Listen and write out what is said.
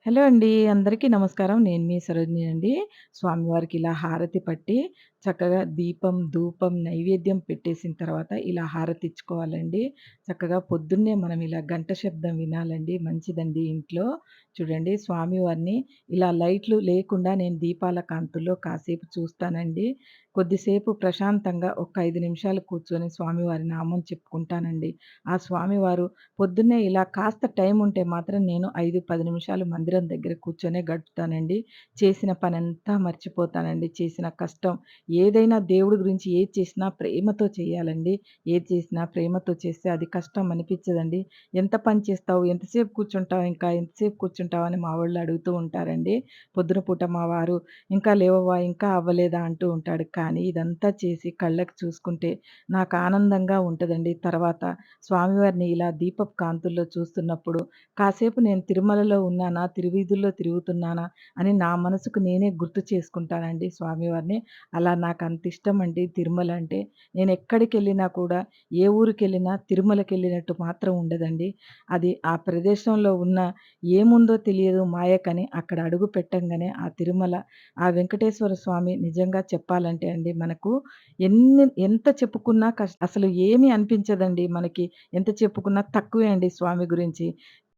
Hello అండి. అందరికీ నమస్కారం. నేను మీ సరోజిని అండి. స్వామివారికి ఇలా హారతి పట్టి, చక్కగా దీపం, ధూపం, నైవేద్యం పెట్టేసిన తర్వాత ఇలా హారతి ఇచ్చుకోవాలండి. చక్కగా పొద్దున్నే మనం ఇలా గంట శబ్దం వినాలండి. మంచిదండి ఇంట్లో. చూడండి స్వామివారిని ఇలా లైట్లు లేకుండా నేను దీపాల కాంతుల్లో కాసేపు చూస్తానండి. కొద్దిసేపు ప్రశాంతంగా ఒక 5 నిమిషాలు కూర్చొని స్వామివారి నామం చెప్పుకుంటానండి. ఆ స్వామివారు పొద్దున్నే ఇలా కాస్త టైం ఉంటే మాత్రం నేను 5, 10 నిమిషాలు మందిరం దగ్గర కూర్చొనే గడుపుతానండి. చేసిన పనంతా మర్చిపోతానండి. చేసిన కష్టం ఏదైనా దేవుడి గురించి ఏది చేసినా ప్రేమతో చేయాలండి. ఏది చేసినా ప్రేమతో చేస్తే అది కష్టం అనిపించదండి. ఎంత పని చేస్తావు? ఎంతసేపు కూర్చుంటావు ఇంకా? ఎంతసేపు కూర్చుంటావు? అని మా వోళ్ళు అడుగుతూ ఉంటారండి. పొద్దున పూట మా వారు ఇంకా లేవవా? ఇంకా అవ్వలేదా? అంటూ ఉంటాడు. కానీ ఇదంతా చేసి కళ్ళకి చూసుకుంటే నాకు ఆనందంగా ఉంటదండి. తర్వాత స్వామివారిని ఇలా దీపపు కాంతుల్లో చూస్తున్నప్పుడు, కాసేపు నేను తిరుమలలో ఉన్నానా, తిరువీధుల్లో తిరుగుతున్నానా అని నా మనసుకు నేనే గుర్తు చేసుకుంటానండి స్వామివారిని. అలా నాకంతిష్టమండి తిరుమల అంటే. నేనెక్కడికెళ్ళినా కూడా, ఏ ఊరికెళ్ళినా తిరుమలకెళ్ళినట్టు మాత్రం ఉండదండి. అది ఆ ప్రదేశంలో ఉన్న ఏముందో తెలియదు మాయకని అక్కడ అడుగు పెట్టంగానే ఆ తిరుమల, ఆ వెంకటేశ్వర స్వామి నిజంగా చెప్పాలంటే అండి మనకు ఎంత చెప్పుకున్నా అసలు ఏమి అనిపించదండి మనకి. ఎంత చెప్పుకున్నా తక్కువే అండి స్వామి గురించి.